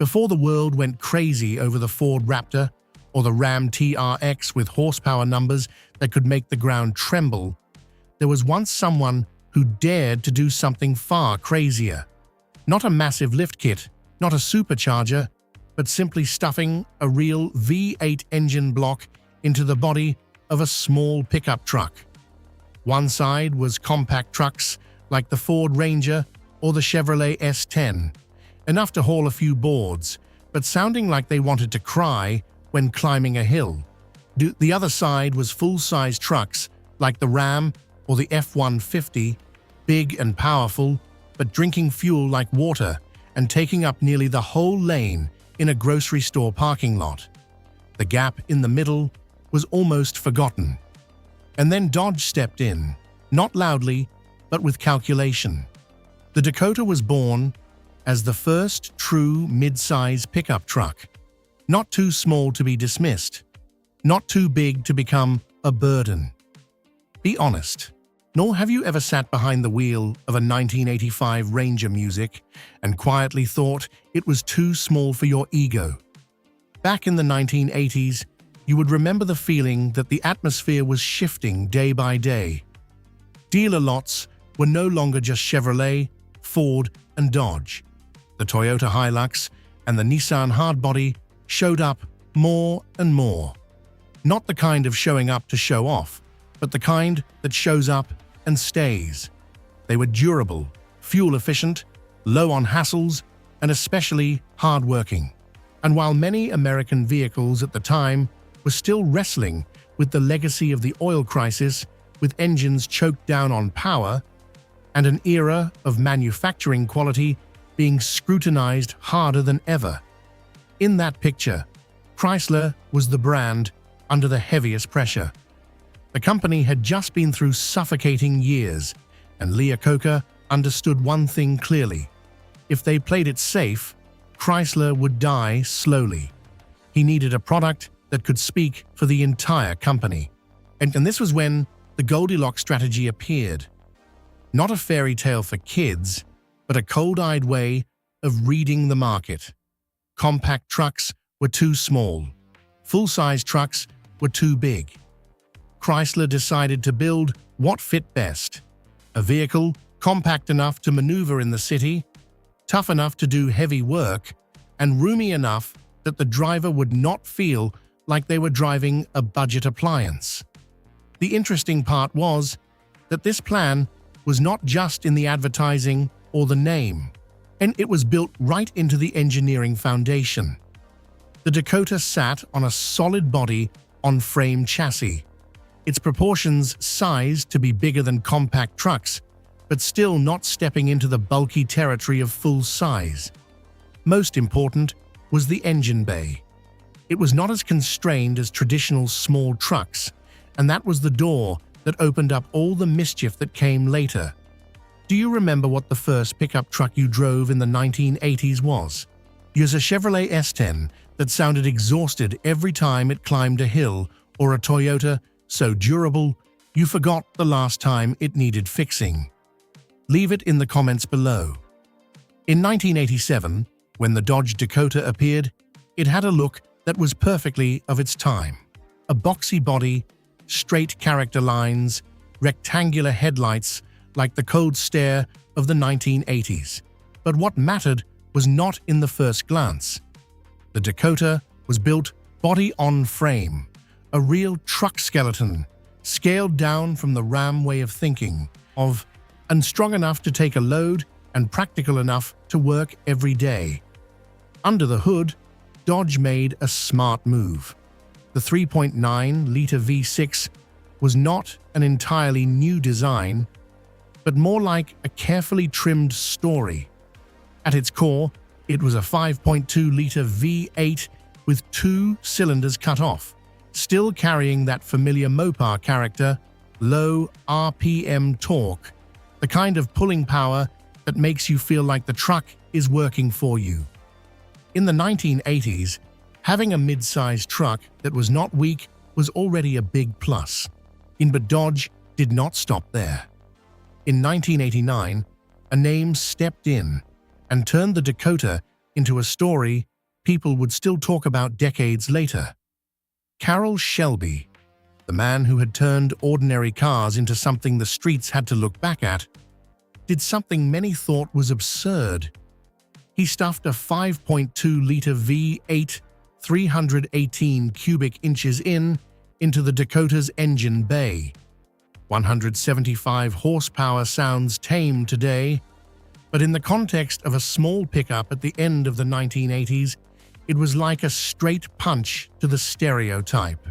Before the world went crazy over the Ford Raptor or the Ram TRX with horsepower numbers that could make the ground tremble, there was once someone who dared to do something far crazier. Not a massive lift kit, not a supercharger, but simply stuffing a real V8 engine block into the body of a small pickup truck. One side was compact trucks like the Ford Ranger or the Chevrolet S10, enough to haul a few boards, but sounding like they wanted to cry when climbing a hill. The other side was full-size trucks like the Ram or the F-150, big and powerful, but drinking fuel like water and taking up nearly the whole lane in a grocery store parking lot. The gap in the middle was almost forgotten. And then Dodge stepped in, not loudly, but with calculation. The Dakota was born as the first true mid-size pickup truck, not too small to be dismissed, not too big to become a burden. Be honest, nor have you ever sat behind the wheel of a 1985 Ranger music and quietly thought it was too small for your ego. Back in the 1980s, you would remember the feeling that the atmosphere was shifting day by day. Dealer lots were no longer just Chevrolet, Ford, and Dodge. The Toyota Hilux and the Nissan hardbody showed up more and more. Not the kind of showing up to show off, but the kind that shows up and stays. They were durable, fuel-efficient, low on hassles, and especially hard-working. And while many American vehicles at the time were still wrestling with the legacy of the oil crisis, with engines choked down on power, and an era of manufacturing quality being scrutinized harder than ever. In that picture, Chrysler was the brand under the heaviest pressure. The company had just been through suffocating years, and Lee Iacocca understood one thing clearly. If they played it safe, Chrysler would die slowly. He needed a product that could speak for the entire company. And this was when the Goldilocks strategy appeared. Not a fairy tale for kids, but a cold-eyed way of reading the market. Compact trucks were too small. Full-size trucks were too big. Chrysler decided to build what fit best. A vehicle compact enough to maneuver in the city, tough enough to do heavy work, and roomy enough that the driver would not feel like they were driving a budget appliance. The interesting part was that this plan was not just in the advertising or the name, and it was built right into the engineering foundation. The Dakota sat on a solid body on frame chassis, its proportions sized to be bigger than compact trucks, but still not stepping into the bulky territory of full size. Most important was the engine bay. It was not as constrained as traditional small trucks, and that was the door that opened up all the mischief that came later. Do you remember what the first pickup truck you drove in the 1980s was? It was a Chevrolet S10 that sounded exhausted every time it climbed a hill, or a Toyota so durable you forgot the last time it needed fixing. Leave it in the comments below. In 1987, when the Dodge Dakota appeared, it had a look that was perfectly of its time. A boxy body, straight character lines, rectangular headlights like the cold stare of the 1980s. But what mattered was not in the first glance. The Dakota was built body on frame, a real truck skeleton, scaled down from the Ram way of thinking, and strong enough to take a load and practical enough to work every day. Under the hood, Dodge made a smart move. The 3.9-liter V6 was not an entirely new design, but more like a carefully trimmed story. At its core, it was a 5.2-liter V8 with 2 cylinders cut off, still carrying that familiar Mopar character, low RPM torque, the kind of pulling power that makes you feel like the truck is working for you. In the 1980s, having a mid-sized truck that was not weak was already a big plus. But Dodge did not stop there. In 1989, a name stepped in and turned the Dakota into a story people would still talk about decades later. Carroll Shelby, the man who had turned ordinary cars into something the streets had to look back at, did something many thought was absurd. He stuffed a 5.2-liter V8 318 cubic inches into the Dakota's engine bay. 175 horsepower sounds tame today, but in the context of a small pickup at the end of the 1980s, it was like a straight punch to the stereotype.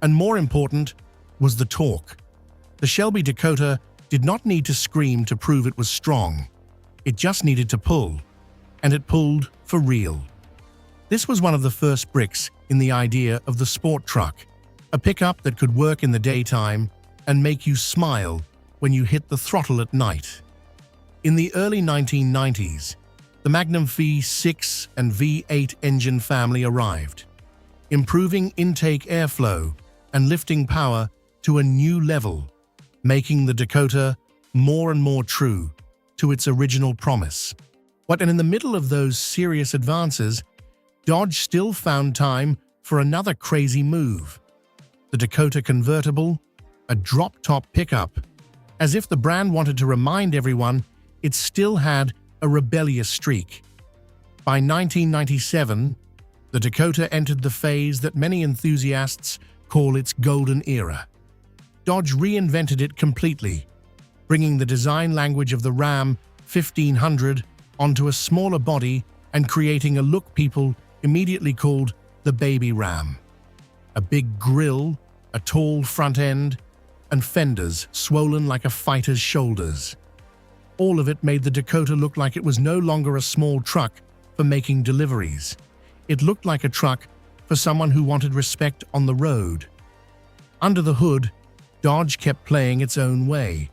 And more important was the torque. The Shelby Dakota did not need to scream to prove it was strong. It just needed to pull, and it pulled for real. This was one of the first bricks in the idea of the sport truck, a pickup that could work in the daytime and make you smile when you hit the throttle at night. In the early 1990s, the Magnum V6 and V8 engine family arrived, improving intake airflow and lifting power to a new level, making the Dakota more and more true to its original promise. But in the middle of those serious advances, Dodge still found time for another crazy move. The Dakota convertible, a drop-top pickup. As if the brand wanted to remind everyone it still had a rebellious streak. By 1997, the Dakota entered the phase that many enthusiasts call its golden era. Dodge reinvented it completely, bringing the design language of the Ram 1500 onto a smaller body and creating a look people immediately called the Baby Ram. A big grille, a tall front end, and fenders swollen like a fighter's shoulders. All of it made the Dakota look like it was no longer a small truck for making deliveries. It looked like a truck for someone who wanted respect on the road. Under the hood, Dodge kept playing its own way.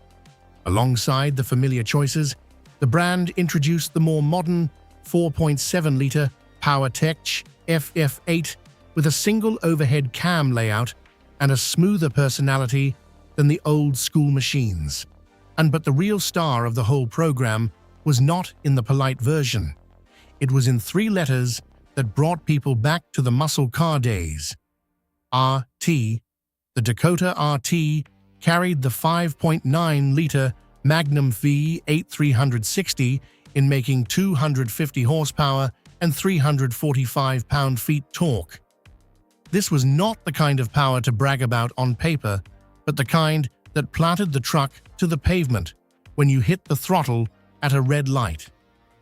Alongside the familiar choices, the brand introduced the more modern 4.7-liter PowerTech FF8 with a single overhead cam layout and a smoother personality than the old-school machines. But the real star of the whole program was not in the polite version. It was in 3 letters that brought people back to the muscle car days. RT. The Dakota RT carried the 5.9-liter Magnum V8 360 in making 250 horsepower and 345 pound-feet torque. This was not the kind of power to brag about on paper, but the kind that planted the truck to the pavement when you hit the throttle at a red light.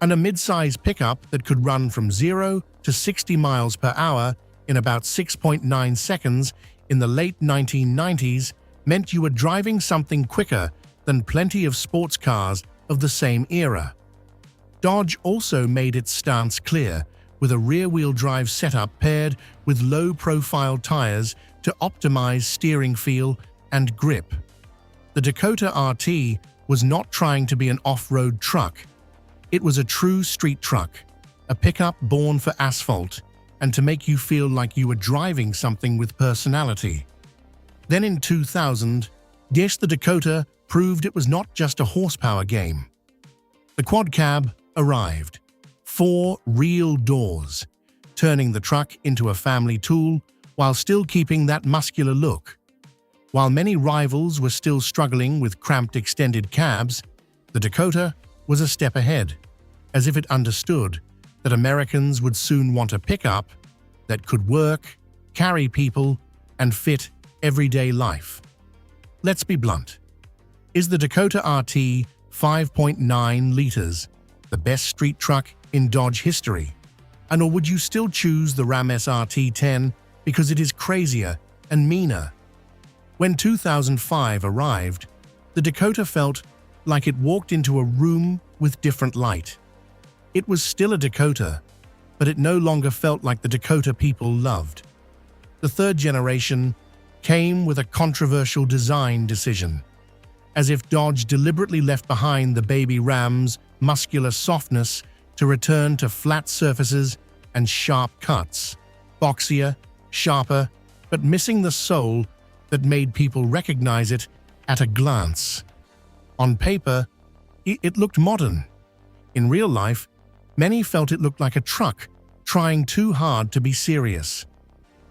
And a mid-size pickup that could run from 0 to 60 miles per hour in about 6.9 seconds in the late 1990s meant you were driving something quicker than plenty of sports cars of the same era. Dodge also made its stance clear with a rear-wheel drive setup paired with low-profile tires to optimize steering feel and grip. The Dakota RT was not trying to be an off-road truck. It was a true street truck, a pickup born for asphalt and to make you feel like you were driving something with personality. Then in 2000, the Dakota proved it was not just a horsepower game. The quad cab arrived. 4 real doors, turning the truck into a family tool while still keeping that muscular look. While many rivals were still struggling with cramped extended cabs, the Dakota was a step ahead, as if it understood that Americans would soon want a pickup that could work, carry people, and fit everyday life. Let's be blunt. Is the Dakota RT 5.9 liters the best street truck in Dodge history? Or would you still choose the Ram SRT-10 because it is crazier and meaner? When 2005 arrived, the Dakota felt like it walked into a room with different light. It was still a Dakota, but it no longer felt like the Dakota people loved. The third generation came with a controversial design decision, as if Dodge deliberately left behind the baby Ram's muscular softness to return to flat surfaces and sharp cuts, boxier, sharper, but missing the soul that made people recognize it at a glance. On paper, it looked modern. In real life, many felt it looked like a truck trying too hard to be serious.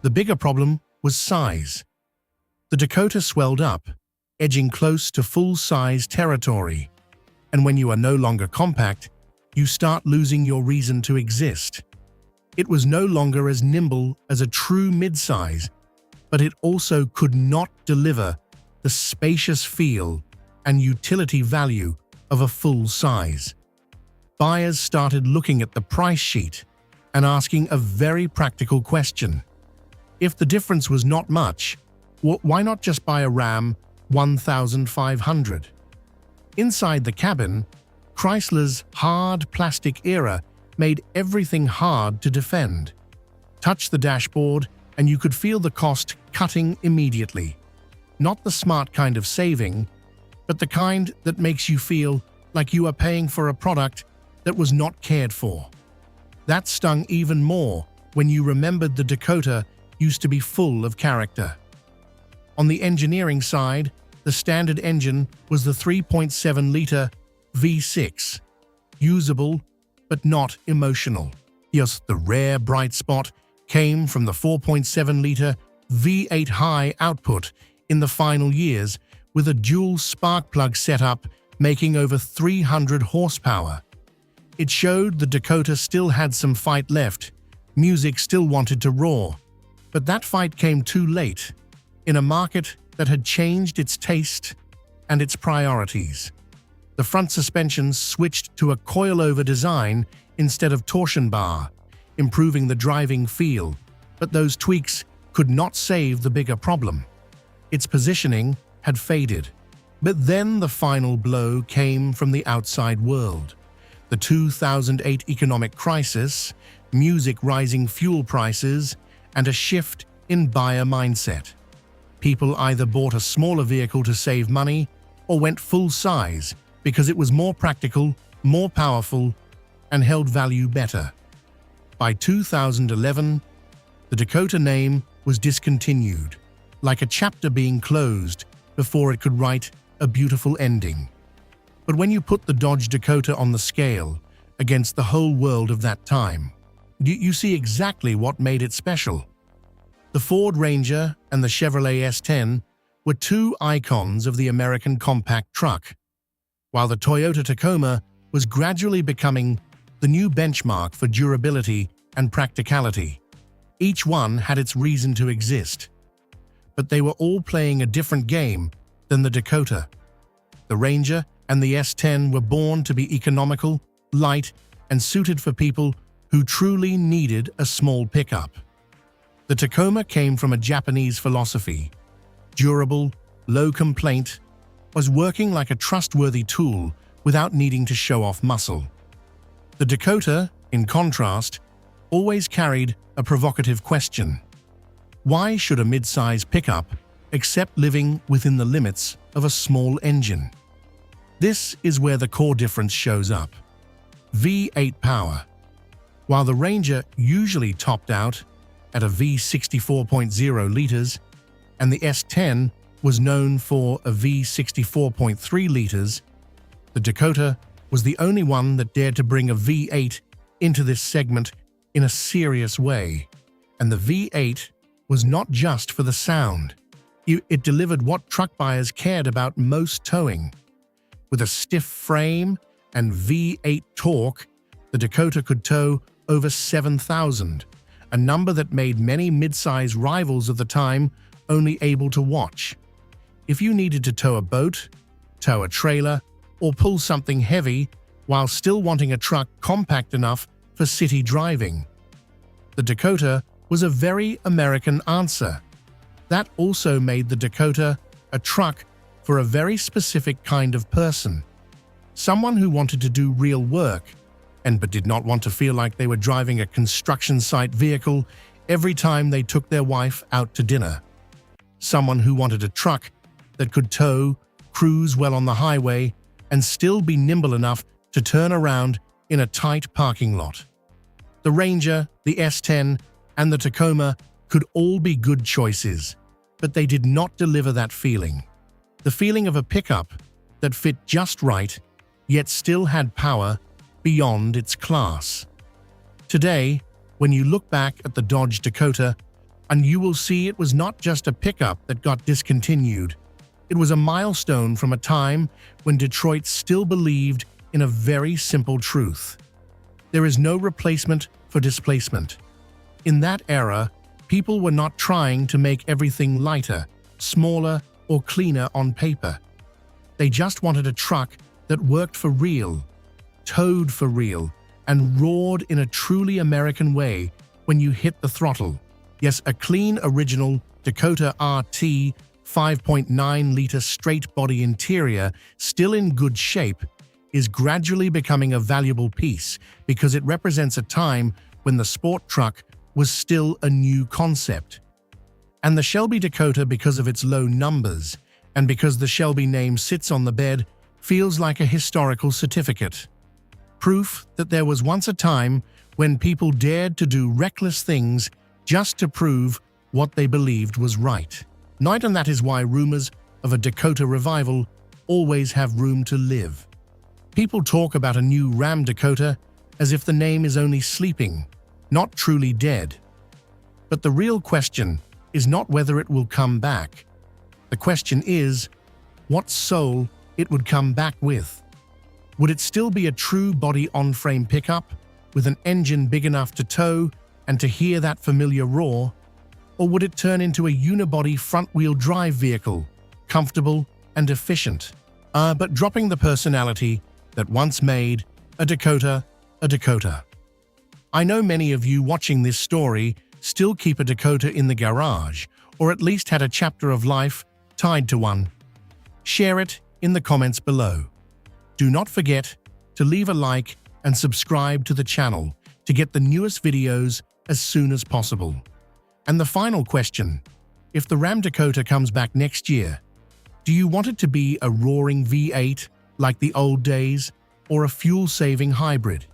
The bigger problem was size. The Dakota swelled up, edging close to full-size territory. And when you are no longer compact, you start losing your reason to exist. It was no longer as nimble as a true midsize, but it also could not deliver the spacious feel and utility value of a full size. Buyers started looking at the price sheet and asking a very practical question. If the difference was not much, why not just buy a Ram 1500? Inside the cabin, Chrysler's hard plastic era made everything hard to defend. Touch the dashboard and you could feel the cost cutting immediately. Not the smart kind of saving, but the kind that makes you feel like you are paying for a product that was not cared for. That stung even more when you remembered the Dakota used to be full of character. On the engineering side, the standard engine was the 3.7-liter V6, usable but not emotional. Yes, the rare bright spot came from the 4.7-liter V8 high output in the final years, with a dual spark plug setup making over 300 horsepower. It showed the Dakota still had some fight left, music still wanted to roar. But that fight came too late, in a market that had changed its taste and its priorities. The front suspension switched to a coilover design instead of torsion bar, improving the driving feel, but those tweaks could not save the bigger problem. Its positioning had faded. But then the final blow came from the outside world. The 2008 economic crisis, music rising fuel prices, and a shift in buyer mindset. People either bought a smaller vehicle to save money or went full size because it was more practical, more powerful, and held value better. By 2011, the Dakota name was discontinued, like a chapter being closed before it could write a beautiful ending. But when you put the Dodge Dakota on the scale against the whole world of that time, you see exactly what made it special. The Ford Ranger and the Chevrolet S10 were two icons of the American compact truck, while the Toyota Tacoma was gradually becoming the new benchmark for durability and practicality. Each one had its reason to exist, but they were all playing a different game than the Dakota. The Ranger and the S10 were born to be economical, light, and suited for people who truly needed a small pickup. The Tacoma came from a Japanese philosophy. Durable, low complaint, was working like a trustworthy tool without needing to show off muscle. The Dakota, in contrast, always carried a provocative question. Why should a mid-size pickup accept living within the limits of a small engine? This is where the core difference shows up. V8 power. While the Ranger usually topped out at a V64.0 liters, and the S10 was known for a V64.3 liters, the Dakota was the only one that dared to bring a V8 into this segment in a serious way. And the V8 was not just for the sound. It delivered what truck buyers cared about most: towing. With a stiff frame and V8 torque, the Dakota could tow over 7,000, a number that made many mid-size rivals of the time only able to watch. If you needed to tow a boat, tow a trailer, or pull something heavy while still wanting a truck compact enough for city driving, the Dakota was a very American answer. That also made the Dakota a truck for a very specific kind of person. Someone who wanted to do real work, but did not want to feel like they were driving a construction site vehicle every time they took their wife out to dinner. Someone who wanted a truck that could tow, cruise well on the highway, and still be nimble enough to turn around in a tight parking lot. The Ranger, the S10, and the Tacoma could all be good choices, but they did not deliver that feeling. The feeling of a pickup that fit just right, yet still had power beyond its class. Today, when you look back at the Dodge Dakota, and you will see it was not just a pickup that got discontinued. It was a milestone from a time when Detroit still believed in a very simple truth. There is no replacement for displacement. In that era, people were not trying to make everything lighter, smaller, or cleaner on paper. They just wanted a truck that worked for real, towed for real, and roared in a truly American way when you hit the throttle. Yes, a clean original Dakota RT 5.9-liter straight-body interior, still in good shape, is gradually becoming a valuable piece because it represents a time when the sport truck was still a new concept. And the Shelby Dakota, because of its low numbers, and because the Shelby name sits on the bed, feels like a historical certificate. Proof that there was once a time when people dared to do reckless things just to prove what they believed was right. And that is why rumors of a Dakota revival always have room to live. People talk about a new Ram Dakota as if the name is only sleeping, not truly dead. But the real question is not whether it will come back. The question is, what soul it would come back with. Would it still be a true body on-frame pickup, with an engine big enough to tow and to hear that familiar roar? Or would it turn into a unibody front-wheel drive vehicle, comfortable and efficient, but dropping the personality that once made a Dakota a Dakota? I know many of you watching this story still keep a Dakota in the garage, or at least had a chapter of life tied to one. Share it in the comments below. Do not forget to leave a like and subscribe to the channel to get the newest videos as soon as possible. And the final question, if the Ram Dakota comes back next year, do you want it to be a roaring V8 like the old days, or a fuel-saving hybrid?